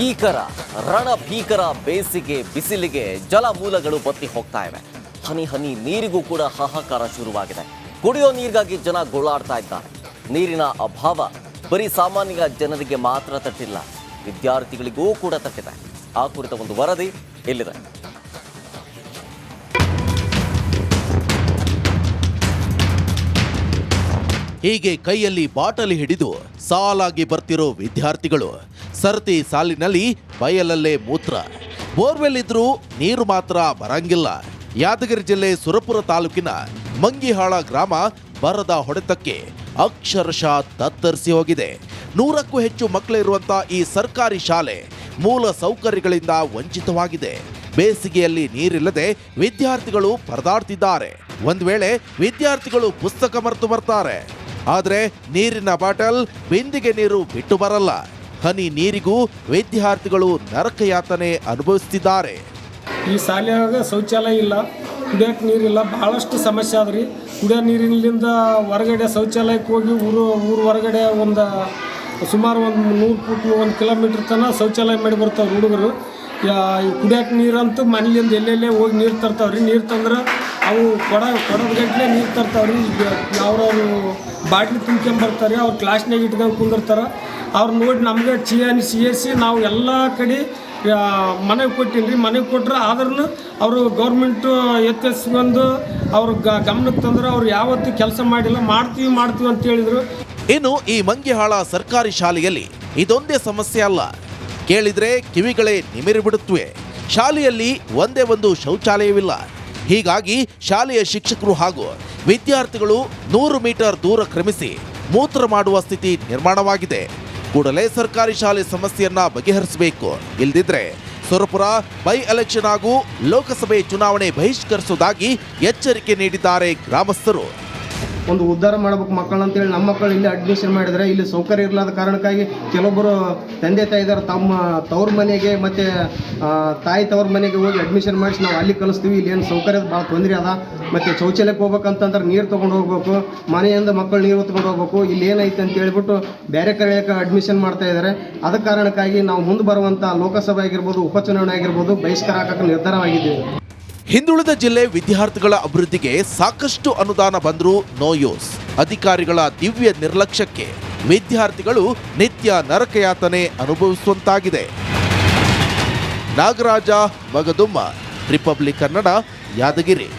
ಭೀಕರ ರಣಭೀಕರ ಬೇಸಿಗೆ ಬಿಸಿಲಿಗೆ ಜಲಮೂಲಗಳು ಬತ್ತಿ ಹೋಗ್ತಾ ಇವೆ. ಹನಿ ಹನಿ ನೀರಿಗೂ ಕೂಡ ಹಾಹಾಕಾರ ಶುರುವಾಗಿದೆ. ಕುಡಿಯೋ ನೀರಿಗಾಗಿ ಜನ ಗೋಳಾಡ್ತಾ ಇದ್ದಾರೆ. ನೀರಿನ ಅಭಾವ ಬರೀ ಸಾಮಾನ್ಯ ಜನರಿಗೆ ಮಾತ್ರ ತಟ್ಟಿಲ್ಲ, ವಿದ್ಯಾರ್ಥಿಗಳಿಗೂ ಕೂಡ ತಟ್ಟಿದೆ. ಆ ಕುರಿತ ಒಂದು ವರದಿ ಇಲ್ಲಿದೆ. ಹೀಗೆ ಕೈಯಲ್ಲಿ ಬಾಟಲಿ ಹಿಡಿದು ಸಾಲಾಗಿ ಬರ್ತಿರೋ ವಿದ್ಯಾರ್ಥಿಗಳು. ಸರತಿ ಸಾಲಿನಲ್ಲಿ ಬಯಲಲ್ಲೇ ಮೂತ್ರ. ಬೋರ್ವೆಲ್ ಇದ್ರೂ ನೀರು ಮಾತ್ರ ಬರಂಗಿಲ್ಲ. ಯಾದಗಿರಿ ಜಿಲ್ಲೆ ಸುರಪುರ ತಾಲೂಕಿನ ಮಂಗಿಹಾಳ ಗ್ರಾಮ ಬರದ ಹೊಡೆತಕ್ಕೆ ಅಕ್ಷರಶಃ ತತ್ತರಿಸಿ ಹೋಗಿದೆ. 100ಕ್ಕೂ ಹೆಚ್ಚು ಮಕ್ಕಳಿರುವಂಥ ಈ ಸರ್ಕಾರಿ ಶಾಲೆ ಮೂಲ ಸೌಕರ್ಯಗಳಿಂದ ವಂಚಿತವಾಗಿದೆ. ಬೇಸಿಗೆಯಲ್ಲಿ ನೀರಿಲ್ಲದೆ ವಿದ್ಯಾರ್ಥಿಗಳು ಪರದಾಡ್ತಿದ್ದಾರೆ. ಒಂದು ವೇಳೆ ವಿದ್ಯಾರ್ಥಿಗಳು ಪುಸ್ತಕ ಮರೆತು ಬರ್ತಾರೆ, ಆದರೆ ನೀರಿನ ಬಾಟಲ್ ಬಿಂದಿಗೆ ನೀರು ಬಿಟ್ಟು ಬರಲ್ಲ. ಹನಿ ನೀರಿಗೂ ವಿದ್ಯಾರ್ಥಿಗಳು ನರಕಯಾತನೆ ಅನುಭವಿಸುತ್ತಿದ್ದಾರೆ. ಈ ಶಾಲೆಯಾಗ ಶೌಚಾಲಯ ಇಲ್ಲ, ಕುಡಿಯೋಕೆ ನೀರಿಲ್ಲ, ಬಹಳಷ್ಟು ಸಮಸ್ಯೆ ಆದ್ರಿ. ಕುಡಿಯೋ ನೀರಿನಿಂದ ಹೊರಗಡೆ ಶೌಚಾಲಯಕ್ಕೆ ಹೋಗಿ ಊರು ಹೊರಗಡೆ ಸುಮಾರು 100 ಫುಟ್ 1 ಕಿಲೋಮೀಟ್ರ್ ತನಕ ಶೌಚಾಲಯ ಮಾಡಿ ಬರ್ತಾವ್ರಿ ಹುಡುಗರು. ಕುಡಿಯೋಕೆ ನೀರಂತೂ ಮನೆಯಿಂದ ಎಲ್ಲೆಲ್ಲೇ ಹೋಗಿ ನೀರು ತರ್ತಾವ್ರಿ. ನೀರು ತಂದ್ರೆ ಅವು ಕೊಡದ ಗಂಟಲೆ ನೀರು ತರ್ತಾವ್ರಿ. ಅವ್ರವರು ಬಾಟ್ಲಿ ತುಂಬ್ಕೊಂಬರ್ತಾರೆ, ಅವ್ರು ಕ್ಲಾಸ್ನಾಗ ಇಟ್ಕೊಂಡು ಕುಂದಿರ್ತಾರೆ. ಅವ್ರು ನೋಡಿ ನಮಗೆ ಸಿಎಸಿ ನಾವು ಎಲ್ಲ ಕಡೆ ಮನೆಗೆ ಕೊಟ್ಟಿನಿ ರೀ. ಮನೆಗೆ ಕೊಟ್ಟರೆ ಆದ್ರೂ ಅವರು ಗೌರ್ಮೆಂಟು ಎತ್ತೆಸ್ಕೊಂಡು ಅವ್ರ ಗಮನಕ್ಕೆ ತಂದ್ರೆ ಅವ್ರು ಯಾವತ್ತೂ ಕೆಲಸ ಮಾಡಿಲ್ಲ. ಮಾಡ್ತೀವಿ ಅಂತ ಹೇಳಿದರು. ಇನ್ನು ಈ ಮಂಗಿಹಾಳ ಸರ್ಕಾರಿ ಶಾಲೆಯಲ್ಲಿ ಇದೊಂದೇ ಸಮಸ್ಯೆ ಅಲ್ಲ, ಕೇಳಿದ್ರೆ ಕಿವಿಗಳೇ ನಿಮಿರಿ ಬಿಡುತ್ತವೆ. ಶಾಲೆಯಲ್ಲಿ ಒಂದೇ ಒಂದು ಶೌಚಾಲಯವಿಲ್ಲ. ಹೀಗಾಗಿ ಶಾಲೆಯ ಶಿಕ್ಷಕರು ಹಾಗೂ ವಿದ್ಯಾರ್ಥಿಗಳು 100 ಮೀಟರ್ ದೂರ ಕ್ರಮಿಸಿ ಮೂತ್ರ ಮಾಡುವ ಸ್ಥಿತಿ ನಿರ್ಮಾಣವಾಗಿದೆ. ಕೂಡಲೇ ಸರ್ಕಾರಿ ಶಾಲೆ ಸಮಸ್ಯೆಯನ್ನ ಬಗೆಹರಿಸಬೇಕು. ಇಲ್ಲದಿದ್ರೆ ಸುರಪುರ ಬೈ ಎಲೆಕ್ಷನ್ ಹಾಗೂ ಲೋಕಸಭೆ ಚುನಾವಣೆ ಬಹಿಷ್ಕರಿಸುವುದಾಗಿ ಎಚ್ಚರಿಕೆ ನೀಡಿದ್ದಾರೆ ಗ್ರಾಮಸ್ಥರು. ಒಂದು ಉದ್ಧಾರ ಮಾಡಬೇಕು ಮಕ್ಕಳು ಅಂತೇಳಿ ನಮ್ಮ ಮಕ್ಕಳು ಇಲ್ಲಿ ಅಡ್ಮಿಷನ್ ಮಾಡಿದರೆ ಇಲ್ಲಿ ಸೌಕರ್ಯ ಇರಲಾದ ಕಾರಣಕ್ಕಾಗಿ ಕೆಲವೊಬ್ಬರು ತಂದೆ ತಾಯಿದಾರು ತಮ್ಮ ತವ್ರ ಮನೆಗೆ ಮತ್ತು ತಾಯಿ ತವ್ರ ಮನೆಗೆ ಹೋಗಿ ಅಡ್ಮಿಷನ್ ಮಾಡಿಸಿ ನಾವು ಅಲ್ಲಿ ಕಲಿಸ್ತೀವಿ. ಇಲ್ಲಿ ಏನು ಸೌಕರ್ಯದ ಭಾಳ ತೊಂದರೆ ಅದ. ಮತ್ತು ಶೌಚಾಲಯಕ್ಕೆ ಹೋಗ್ಬೇಕಂತಂದ್ರೆ ನೀರು ತೊಗೊಂಡು ಹೋಗ್ಬೇಕು, ಮನೆಯಿಂದ ಮಕ್ಕಳು ನೀರು ತೊಗೊಂಡು ಹೋಗ್ಬೇಕು. ಇಲ್ಲಿ ಏನೈತೆ ಅಂತ ಹೇಳ್ಬಿಟ್ಟು ಬೇರೆ ಕಡೆಗೆ ಅಡ್ಮಿಷನ್ ಮಾಡ್ತಾ ಇದ್ದಾರೆ. ಅದ ಕಾರಣಕ್ಕಾಗಿ ನಾವು ಮುಂದೆ ಬರುವಂಥ ಲೋಕಸಭೆ ಆಗಿರ್ಬೋದು, ಉಪಚುನಾವಣೆ ಆಗಿರ್ಬೋದು ಬಹಿಷ್ಕಾರ ಹಾಕಕ್ಕೆ ನಿರ್ಧಾರವಾಗಿದ್ದೇವೆ. ಹಿಂದುಳಿದ ಜಿಲ್ಲೆ ವಿದ್ಯಾರ್ಥಿಗಳ ಅಭಿವೃದ್ಧಿಗೆ ಸಾಕಷ್ಟು ಅನುದಾನ ಬಂದರೂ ನೋ ಯೂಸ್. ಅಧಿಕಾರಿಗಳ ದಿವ್ಯ ನಿರ್ಲಕ್ಷ್ಯಕ್ಕೆ ವಿದ್ಯಾರ್ಥಿಗಳು ನಿತ್ಯ ನರಕಯಾತನೆ ಅನುಭವಿಸುವಂತಾಗಿದೆ. ನಾಗರಾಜ ಮಗದುಮ್ಮ, ರಿಪಬ್ಲಿಕ್ ಕನ್ನಡ, ಯಾದಗಿರಿ.